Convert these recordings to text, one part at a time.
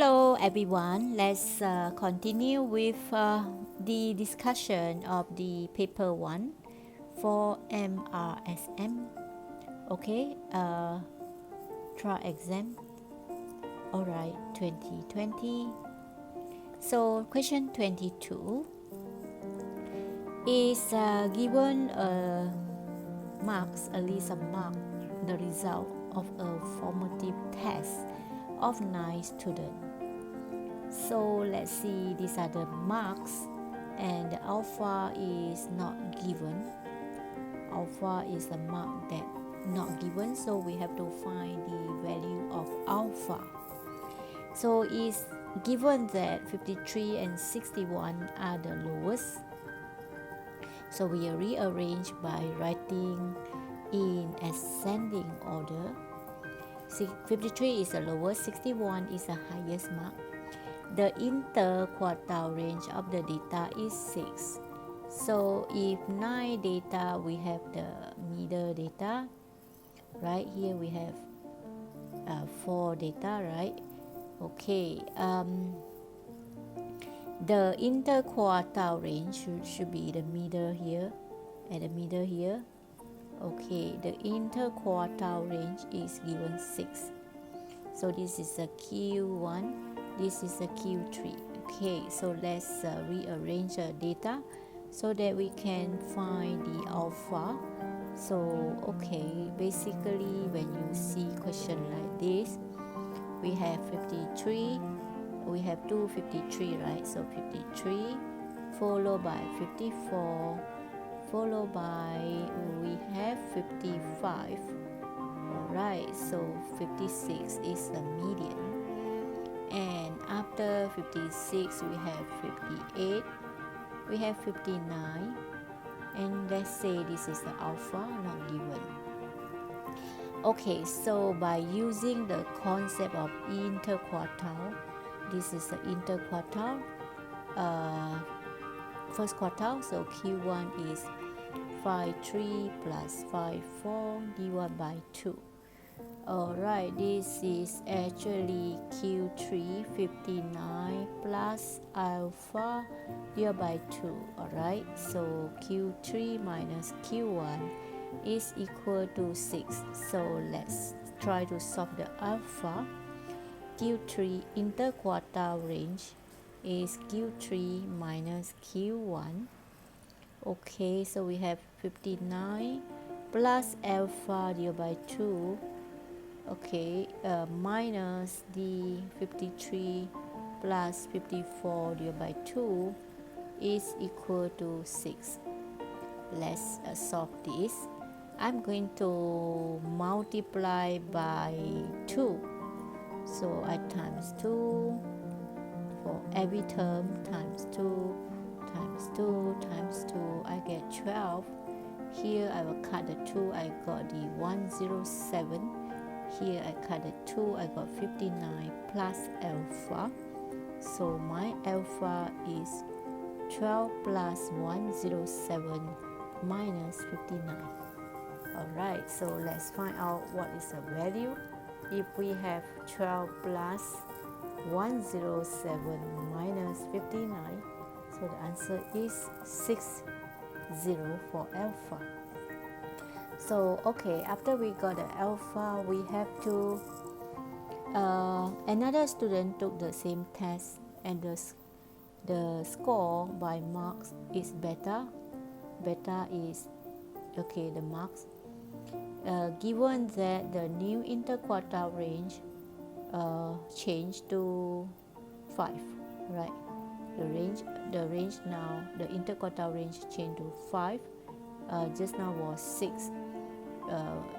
Hello everyone, let's continue with the discussion of the paper 1 for MRSM. Okay, try exam. Alright, 2020. So, question 22 is given marks, a list of marks, the result of a formative test of 9 students. So let's see, these are the marks and the alpha is not given. Alpha is the mark that not given, so we have to find the value of alpha. So it's given that 53 and 61 are the lowest. So we rearrange by writing in ascending order. 53 is the lowest, 61 is the highest mark. The interquartile range of the data is 6. So if 9 data, we have the middle data. Right here we have 4 data, right? Okay. The interquartile range should be the middle here, at the middle here. Okay, the interquartile range is given 6. So this is a Q1, this is a Q3. Okay, so let's rearrange the data so that we can find the alpha. So okay, basically when you see question like this, we have 53, we have 253, right? So 53 followed by 54, followed by we have 55. Alright, so 56 is the median, and after 56 we have 58, we have 59, and let's say this is the alpha, not given. Okay, so by using the concept of interquartile, this is the interquartile, first quartile, so Q1 is 5.3 plus 5.4 divided by 2. Alright, this is actually Q3 59 plus alpha divided by 2. Alright, so Q3 minus Q1 is equal to 6. So let's try to solve the alpha. Q3 interquartile range is Q3 minus Q1. Okay, so we have 59 plus alpha divided by 2. Okay, minus the 53 plus 54 divided by 2 is equal to 6. Let's solve this. I'm going to multiply by 2. So I times 2 for every term, times 2 times 2 times 2, I get 12. Here I will cut the 2, I got the 107. Here I cut the 2, I got 59 plus alpha. So my alpha is 12 plus 107 minus 59. Alright, so let's find out what is the value. If we have 12 plus 107 minus 59, so the answer is 60 for alpha. So okay, after we got the alpha, we have to another student took the same test, and the score by marks is beta. Beta is okay, the marks. Given that the new interquartile range changed to 5, right? The range now, the interquartile range changed to 5. Just now was 6.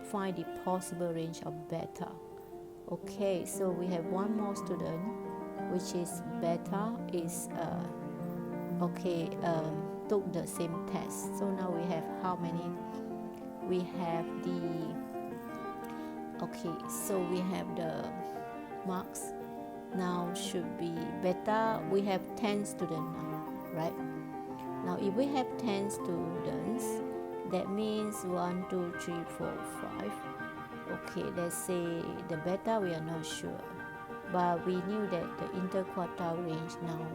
Find the possible range of beta. Okay, so we have one more student, which is beta is took the same test. So now we have how many? We have the so we have the marks. Now should be beta. We have 10 students now, right? Now if we have 10 students, that means 1, 2, 3, 4, 5. Okay, let's say the beta we are not sure. but we knew that the interquartile range now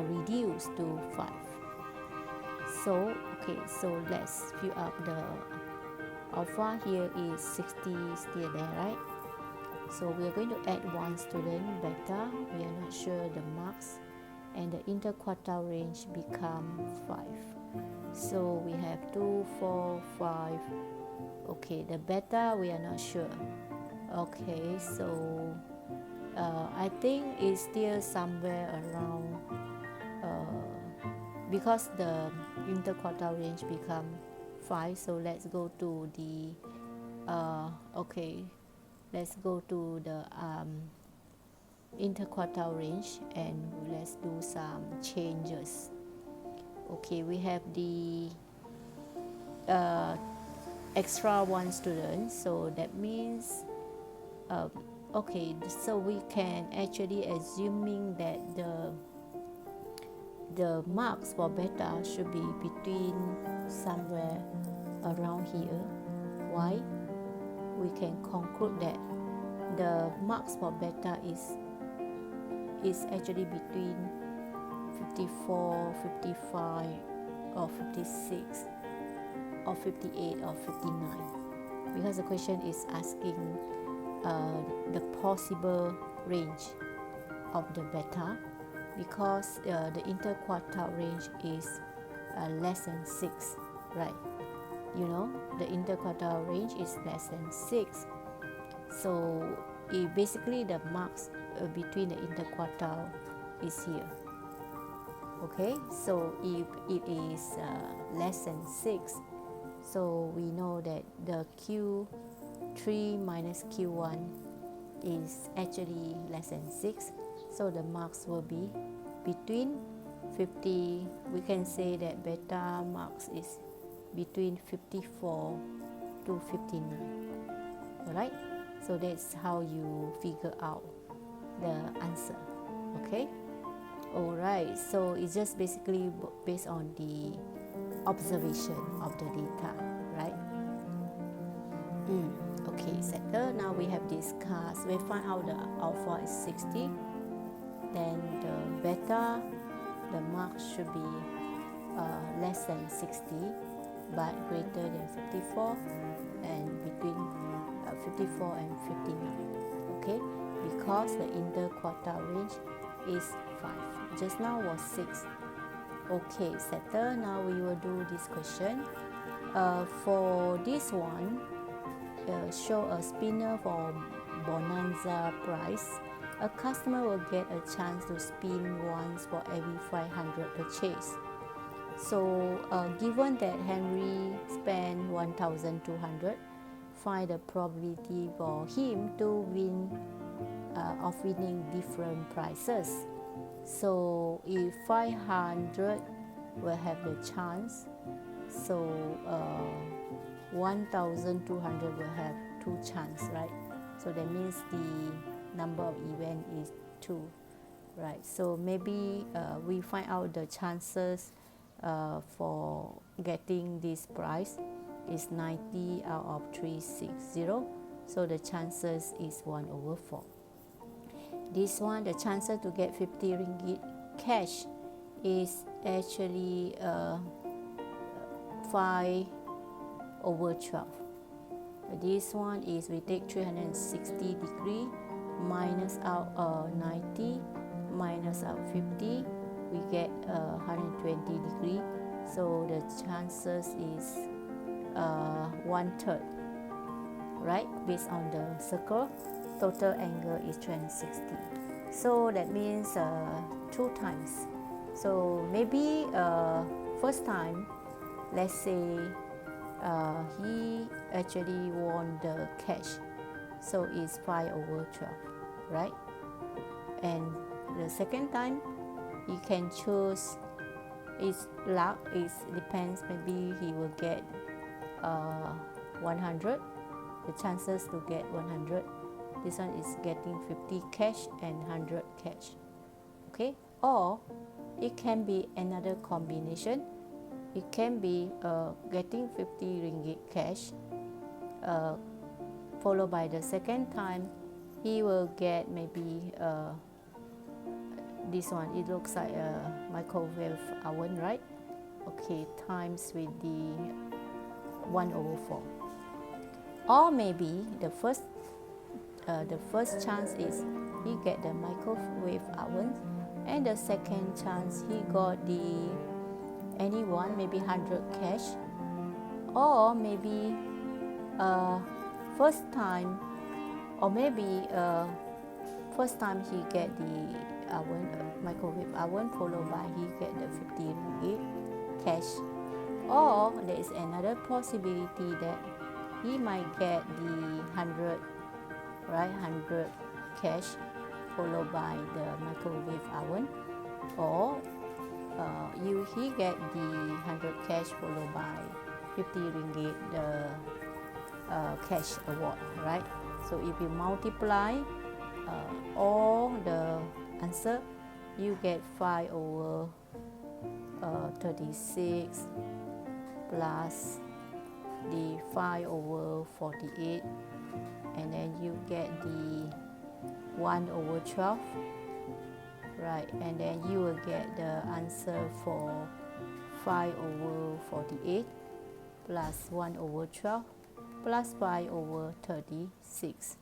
reduced to 5. So so let's fill up the alpha. Here is 60 still there, right? So we are going to add one student beta. We are not sure the marks, and the interquartile range become 5. So we have 2, 4, 5. Okay, the beta we are not sure. Okay, so I think it's still somewhere around because the interquartile range become 5. So let's go to the let's go to the interquartile range and let's do some changes. Okay, we have the extra one student, so that means so we can actually assuming that the marks for beta should be between somewhere around here. Why? We can conclude that the marks for beta is actually between 54, 55 or 56 or 58 or 59, because the question is asking the possible range of the beta, because the interquartile range is less than 6, right? You know, the interquartile range is less than 6. So basically the marks between the interquartile is here. Okay, so if it is less than 6, so we know that the Q3 minus Q1 is actually less than 6. So the marks will be between 50. We can say that beta marks is between 54 to 59. Alright, so that's how you figure out the answer. Okay, alright, so it's just basically based on the observation of the data, right? Okay, settle. Now we have discussed, we find out the alpha is 60, then the beta, the mark should be less than 60 but greater than 54 and between 54 and 59. Okay, because the interquartile range is 5. Just now was 6. Okay, settle. Now we will do this question. For this one, show a spinner for bonanza price. A customer will get a chance to spin once for every 500 purchase. So given that Henry spent 1,200, find the probability for him to win of winning different prizes. So if 500 will have the chance, so 1,200 will have 2 chance, right? So that means the number of event is 2, right? So maybe we find out the chances for getting this prize is 90 out of 360. So the chances is 1/4. This one, the chances to get 50 ringgit cash is actually 5/12. This one is we take 360 degree minus out 90 minus out 50, we get 120 degree. So the chances is 1/3, right? Based on the circle, total angle is 360. So that means 2 times. So maybe first time, let's say he actually won the cash, so it's 5/12, right? And the second time, you can choose, it's luck, it depends, maybe he will get 100, the chances to get 100. This one is getting 50 cash and 100 cash. Okay, or it can be another combination. It can be getting 50 ringgit cash, followed by the second time he will get maybe this one. It looks like a microwave oven, right? Okay, times with the 1/4. Or maybe the first chance is he get the microwave oven, and the second chance he got the anyone, maybe 100 cash. Or maybe first time, or maybe first time he get the microwave oven, followed by he get the 50 ringgit cash. Or there is another possibility that he might get the 100, right, 100 cash followed by the microwave oven. Or he get the 100 cash followed by 50 ringgit the cash award, right? So if you multiply all the answer, you get 5/36 plus the 5/48, and then you get the 1/12, right? And then you will get the answer for 5/48 plus 1/12 plus 5/36,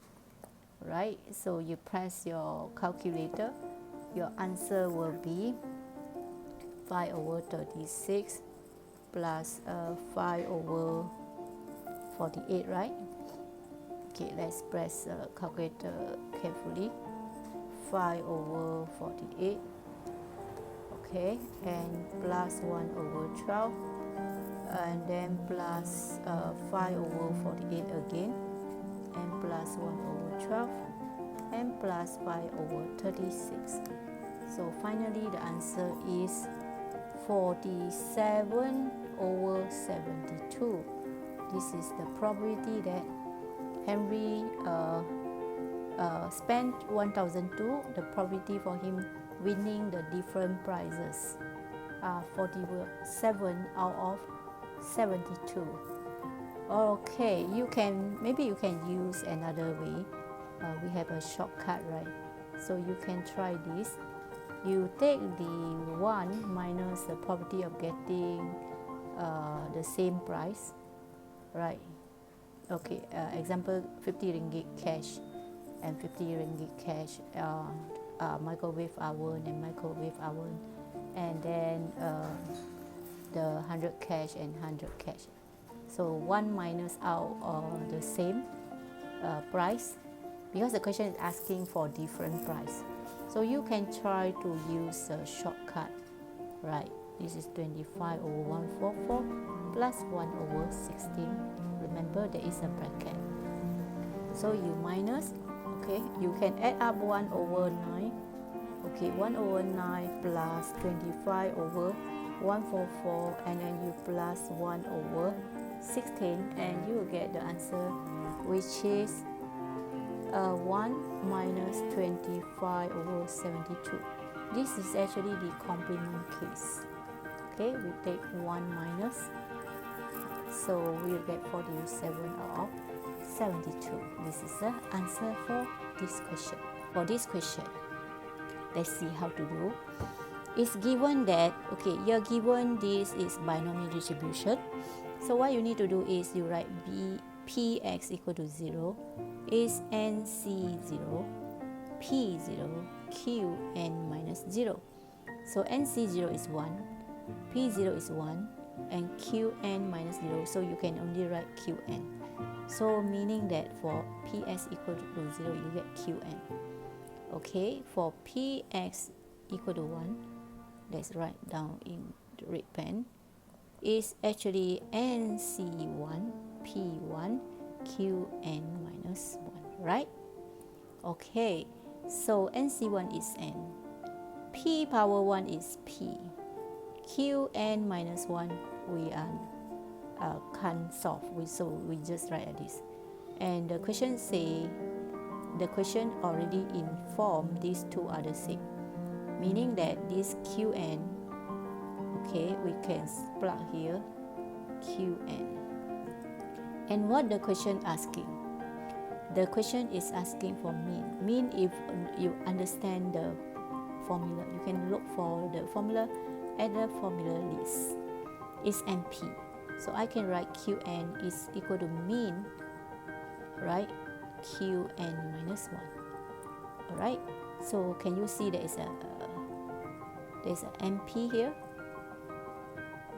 right? So you press your calculator, your answer will be 5/36 plus 5/48, right? Okay, let's press calculator carefully. 5/48, okay, and plus 1/12, and then plus 5/48 again, and plus 1/12, and plus 5/36. So finally the answer is 47/72. This is the probability that Henry spent 1,002. The probability for him winning the different prizes are 47 out of 72. Okay, maybe you can use another way. We have a shortcut, right? So you can try this. You take the 1 minus the probability of getting the same price, right? Okay, example 50 ringgit cash and 50 ringgit cash, microwave oven and microwave oven, and then the 100 cash and 100 cash. So 1 minus out the same price, because the question is asking for different price. So you can try to use a shortcut, right? This is 25/144 plus 1/16. Remember, there is a bracket. So you minus, okay, you can add up 1/9. Okay, 1/9 plus 25/144, and then you plus 1/16, and you will get the answer, which is 1 minus 25/72. This is actually the complement case. Okay, we take 1 minus, so we'll get 47 out of 72. This is the answer for this question. For this question, let's see how to do. It's given that, okay, you're given this is binomial distribution. So what you need to do is you write Px equal to 0 is NC0, P0, Qn minus 0. So NC0 is 1, P0 is 1, and Qn minus 0. So you can only write Qn. So meaning that for Px equal to 0, you get Qn. Okay, for Px equal to 1, let's write down in the red pen, is actually NC1, P1, Qn minus 1, right? Okay, so NC1 is N, P power 1 is P, Qn minus 1 we can't solve, so we just write like this. And the question already informed these two are the same, meaning that this Qn, okay, we can plug here Qn. And what the question asking? The question is asking for mean. Mean, if you understand the formula, you can look for the formula at the formula list. It's NP. So I can write Qn is equal to mean, right? Qn minus 1. Alright, so can you see there's an NP here?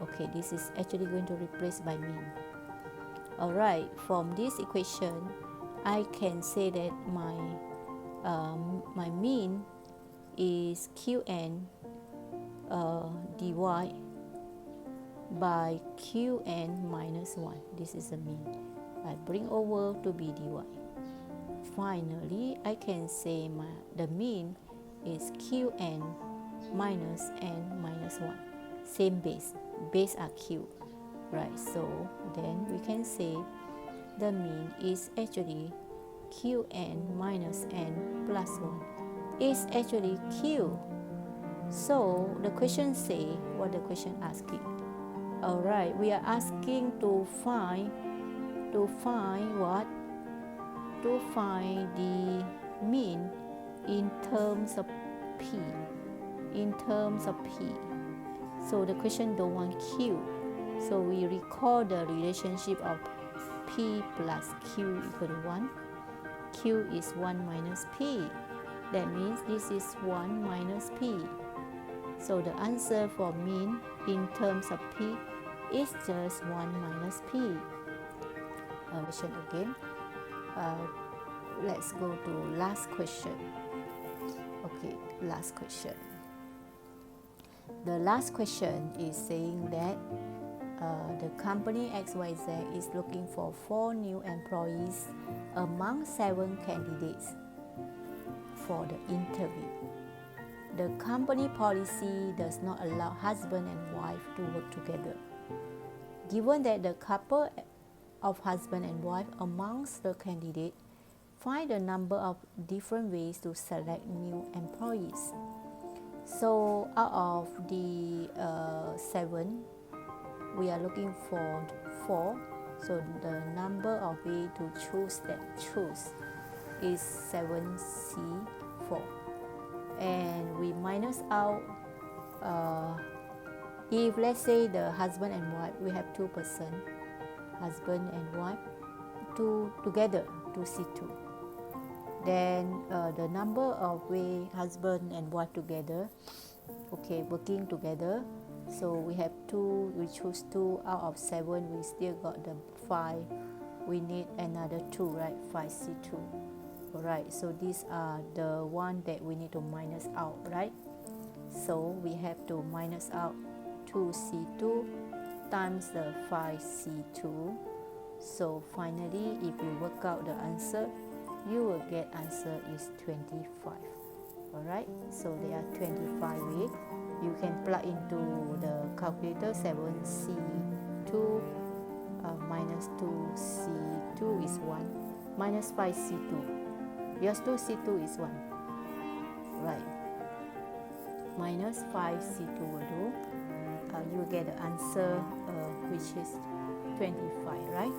Okay, this is actually going to replace by mean. Alright, from this equation, I can say that my mean is Qn dy by Qn minus 1. This is the mean. I bring over to be dy. Finally, I can say the mean is Qn minus n minus 1. Same base. Base are Q. Right, so then we can say the mean is actually Qn minus n plus 1. Is actually Q. So the question say, what the question asking? Alright, we are asking to find what? To find the mean in terms of P. In terms of P. So the question don't want Q. So we recall the relationship of P plus Q equal to 1. Q is 1 minus P. That means this is 1 minus P. So the answer for mean in terms of P is just 1 minus P. Question again. Let's go to last question. Okay, last question. The last question is saying that the company XYZ is looking for 4 new employees among 7 candidates for the interview. The company policy does not allow husband and wife to work together. Given that the couple of husband and wife amongst the candidates, find the number of different ways to select new employees. So out of the 7, we are looking for 4. So the number of ways to choose is 7C4. And we minus out, if let's say the husband and wife, we have 2 person, husband and wife, together, 2C2. Then the number of way husband and wife together, okay, working together. So we have 2, we choose 2 out of 7, we still got the 5. We need another 2, right? 5C2. Alright, so these are the one that we need to minus out, right? So we have to minus out 2C2 times the 5C2. So finally, if you work out the answer, you will get answer is 25. Alright, so there are 25 ways. You can plug into the calculator. 7C2 minus 2C2 is 1, minus 5C2. Because 2C2 is 1. Right. Minus 5C2 will do. You will get the answer which is 25, right?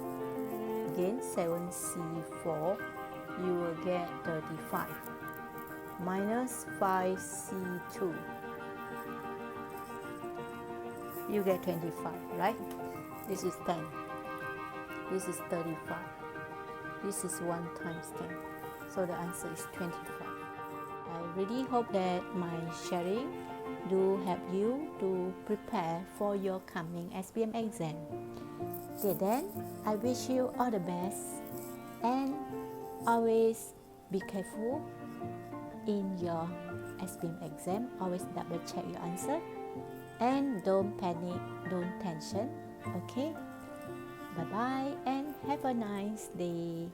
Again, 7C4, you will get 35. Minus 5C2, you get 25, right? This is 10. This is 35. This is 1 times 10. So the answer is 25. I really hope that my sharing do help you to prepare for your coming SPM exam. Okay, then I wish you all the best and always be careful in your SPM exam. Always double check your answer and don't panic, don't tension. Okay, bye bye and have a nice day.